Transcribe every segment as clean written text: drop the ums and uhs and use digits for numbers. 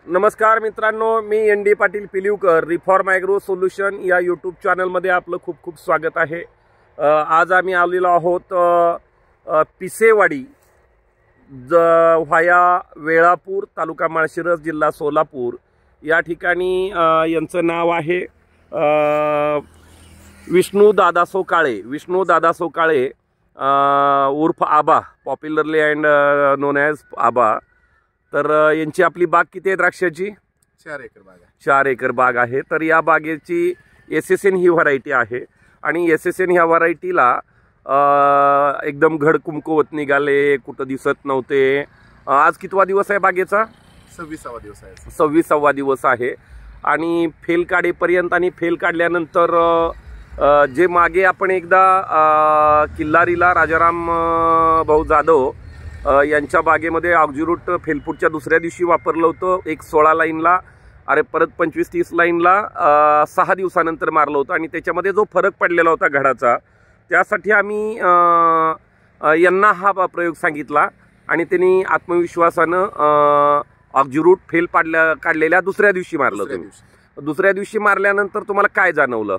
नमस्कार मित्रांनो, मी N D. Patil Pilivkar reform agro solution या यूट्यूब चॅनलमध्ये आपलं खूप खूप स्वागत आहे। आज आम्ही आलेलो आहोत पिसेवाडी व्हाया वेळापूर, तालुका माळशिरस, जिल्हा सोलापूर या ठिकाणी। यांचं नाव आहे विष्णू दादा सोकाळे उर्फ आबा, पॉप्युलरली अँड नोन ॲज आबा। तर यांची आपली बाग किती आहे द्राक्षाची? 4 एकर बाग आहे। 4 एकर बाग आहे। तर या बागेची SSN ही व्हरायटी आहे आणि SSN ह्या व्हरायटीला एकदम घड कुमकुवत निघाले, कुठं दिसत नव्हते। आज कितवा दिवस आहे बागेचा? 26वा दिवस आहे। 26वा दिवस आहे आणि फेल काढेपर्यंत आणि फेल काढल्यानंतर जे मागे आपण एकदा किल्लारीला राजाराम भाऊ जाधव यांच्या बागेमध्ये ऑक्झिरूट फेलफूटच्या दुसऱ्या दिवशी वापरलं होतं। एक 16 लाईनला, अरे परत 25-30 लाईनला 6 दिवसानंतर मारलं होतं आणि त्याच्यामध्ये जो फरक पडलेला होता घडाचा, त्यासाठी आम्ही यांना हा प्रयोग सांगितला आणि त्यांनी आत्मविश्वासानं ऑक्झिरूट फेल काढलेल्या दुसऱ्या दिवशी मारलं होतं। दुसऱ्या दिवशी मारल्यानंतर तुम्हाला काय जाणवलं?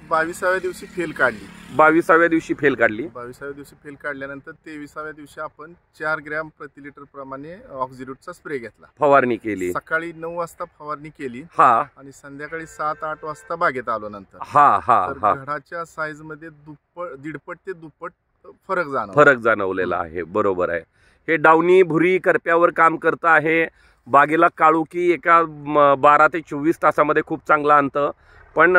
22व्या दिवशी फेल काढली। 22व्या दिवशी फेल काढली। 22व्या दिवशी फेल काढल्यानंतर 23व्या दिवशी आपण 4 ग्रॅम प्रति लिटर प्रमाणे ऑक्झिरूटचा स्प्रे घेतला, फवारणी केली। सकाळी 9 वाजता फवारणी केली आणि संध्याकाळी 7-8 वाजता बागेत आलो नंतर घडाच्या साईज मध्ये दीडपट ते दुप्पट फरक जाणवलेला आहे। बरोबर आहे। हे डावणी भुरी करप्यावर काम करत आहे। बागेला काळुकी एका 12 ते 24 तासामध्ये खूप चांगला आणतं, पण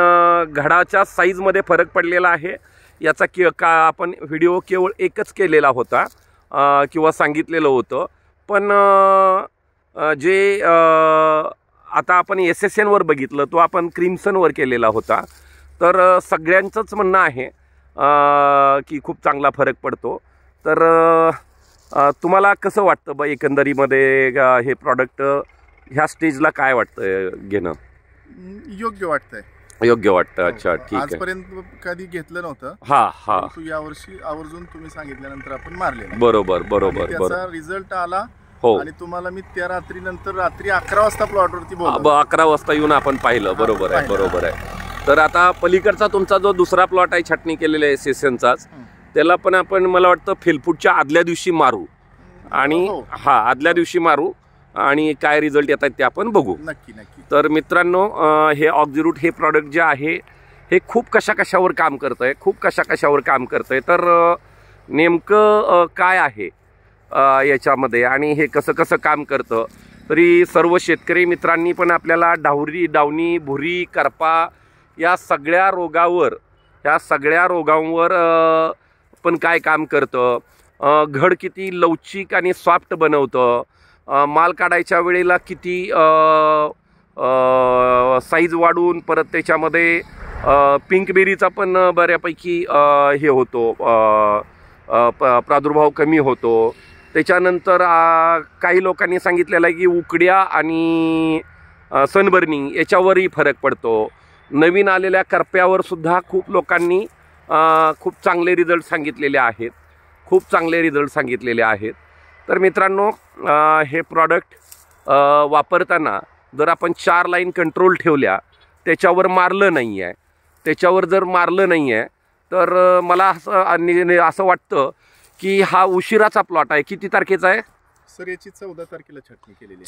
घडाच्या साईजमध्ये फरक पडलेला आहे। याचा आपण व्हिडिओ केवळ एकच केलेला होता किंवा सांगितलेलं होतं, पण जे आता आपण SSN वर बघितलं तो आपण क्रिम्सनवर केलेला होता। तर सगळ्यांचंच म्हणणं आहे की खूप चांगला फरक पडतो। तर तुम्हाला कसं वाटतं बा एकंदरीमध्ये हे प्रॉडक्ट ह्या स्टेजला काय वाटतं घेणं? योग्य वाटतंय। अच्छा, ठीक आहे। आजपर्यंत कधी घेतलं नव्हतं। तू यावर्षी आवर्जून तुम्ही सांगितल्यानंतर आपण मारले। बरोबर। त्याचा रिझल्ट आला आणि तुम्हाला मी त्या रात्री 11 वाजता प्लॉटवरती 11 वाजता येऊन आपण पाहिलं। बरोबर आहे। तर आता पलीकडचा तुमचा जो दुसरा प्लॉट आहे छाटणी केलेला SSNचाच, त्याला पण आपण मला वाटतं फेलफूटच्या आदल्या दिवशी मारू आणि आदल्या दिवशी मारू आणि काय रिझल्ट येतात ते आपण बघू। नक्की। तर मित्रांनो, हे ऑक्झिरूट हे प्रॉडक्ट जे आहे हे खूप कशावर काम करतंय तर नेमकं काय आहे याच्यामध्ये आणि हे कसं काम करतं, तरी सर्व शेतकरी मित्रांनी पण आपल्याला डावणी भुरी करपा या सगळ्या रोगांवर पण काय काम करतं, घड किती लवचिक आणि सॉफ्ट बनवतं, माल काढायच्या वेळेला किती साईज वाढून परत त्याच्यामध्ये पिंकबेरीचा पण बऱ्यापैकी हे होतो, प्रादुर्भाव कमी होतो। त्याच्यानंतर काही लोकांनी सांगितलेलं आहे की उकड्या आणि सनबर्निंग याच्यावरही फरक पडतो। नवीन आलेल्या करप्यावर सुद्धा खूप लोकांनी खूप चांगले रिझल्ट सांगितलेले आहेत। तर मित्रांनो, हे प्रॉडक्ट वापरताना जर आपण 4 लाईन कंट्रोल ठेवल्या, त्याच्यावर जर मारलं नाही आहे तर मला असं वाटतं की हा उशिराचा प्लॉट आहे। किती तारखेचा आहे सर? याची 14 तारखेला छाटणी केलेली।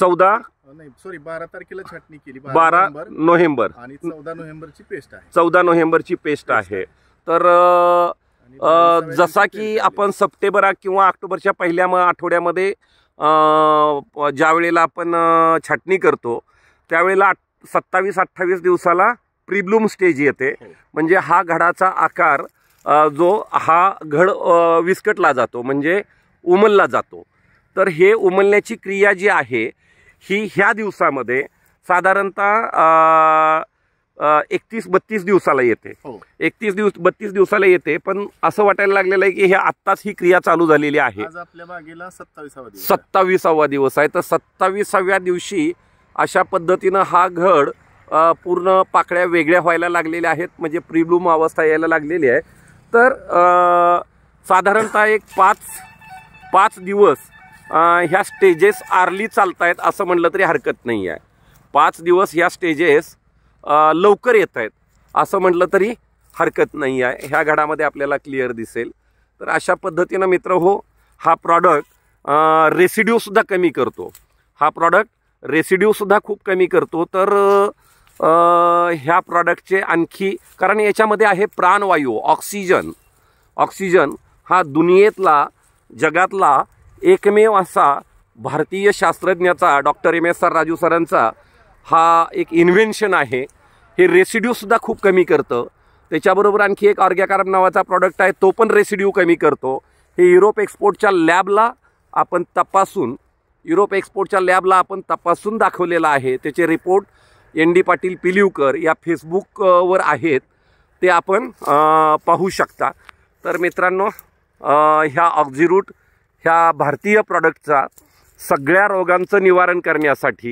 12 तारखेला छाटणी केली, 12 नोव्हेंबर आणि 14 नोव्हेंबरची पेस्ट आहे। 14 नोव्हेंबरची पेस्ट आहे। तर जसा की आपण सप्टेंबर किंवा ऑक्टोबरच्या पहिल्या आठवड्यामध्ये ज्या वेळेला आपण छाटणी करतो त्यावेळेला 27-28 दिवसाला प्रीब्लूम स्टेज येते। म्हणजे हा घडाचा आकार जो हा घड विस्कटला जातो, म्हणजे उमलला जातो। तर हे उमलण्याची क्रिया जी आहे ही ह्या दिवसामध्ये साधारणतः 31-32 दिवसाला येते। 31-32 दिवसाला येते, पण असं वाटायला लागलेलं आहे की हे आत्ताच ही क्रिया चालू झालेली आहे। आज आपल्या बागेला 27वा दिवस आहे। तर 27व्या दिवशी अशा पद्धतीनं हा घड पूर्ण पाकळ्या वेगळ्या व्हायला लागलेल्या आहेत, म्हणजे प्रीब्लूम अवस्था यायला लागलेली आहे। तर साधारणतः एक 5 दिवस ह्या स्टेजेस आर्ली चालतायत असं म्हटलं तरी हरकत नाही आहे. 5 दिवस ह्या स्टेजेस लवकर येत आहेत असं म्हटलं तरी हरकत नाही आहे. ह्या घडामध्ये आपल्याला क्लिअर दिसेल. तर अशा पद्धतीनं मित्र हो, हा प्रॉडक्ट रेसिड्यूसुद्धा कमी करतो. हा प्रॉडक्ट रेसिड्यूसुद्धा खूप कमी करतो. तर ह्या प्रॉडक्टचे आणखी, कारण याच्यामध्ये आहे प्राणवायू, ऑक्सिजन हा दुनियेतला, जगातला एकमेव असा भारतीय शास्त्रज्ञाचा डॉक्टर MS राजू सरांचा हा एक इन्व्हेन्शन आहे. हे रेसिड्यूसुद्धा खूप कमी करतं. त्याच्याबरोबर आणखी एक ऑर्गॅकार्ब नावाचा प्रॉडक्ट आहे, तो पण रेसिड्यू कमी करतो. हे युरोप एक्सपोर्टच्या लॅबला आपण तपासून दाखवलेलं आहे. त्याचे रिपोर्ट ND पाटील पिलीवकर या फेसबुकवर आहेत, ते आपण पाहू शकता. तर मित्रांनो, ह्या ऑक्झिरूट ह्या भारतीय प्रॉडक्टचा सगळ्या रोगांचं निवारण करण्यासाठी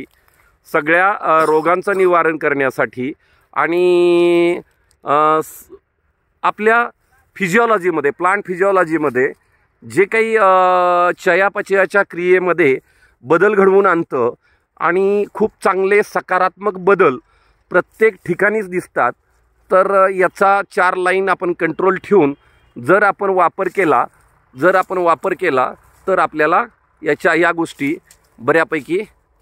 आणि आपल्या फिजिओलॉजीमध्ये, प्लांट फिजिओलॉजीमध्ये जे काही चयापचयाच्या क्रियेमध्ये बदल घडवून आणतं आणि खूप चांगले सकारात्मक बदल प्रत्येक ठिकाणीच दिसतात. तर याचा 4 लाईन आपण कंट्रोल ठेवून जर आपण वापर केला तर आपल्याला या गोष्टी बऱ्यापैकी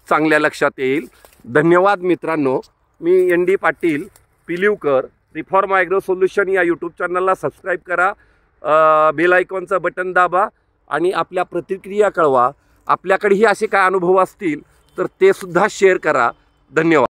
चांगल्या लक्षात येईल. धन्यवाद मित्रांनो. मी ND Patil Pilivkar, reform agro solution या यूट्यूब चॅनलला सबस्क्राईब करा, बेल आयकॉनचं बटन दाबा आणि आपल्या प्रतिक्रिया कळवा. आपल्याकडेही असे काय अनुभव असतील तर ते सुद्धा शेअर करा. धन्यवाद.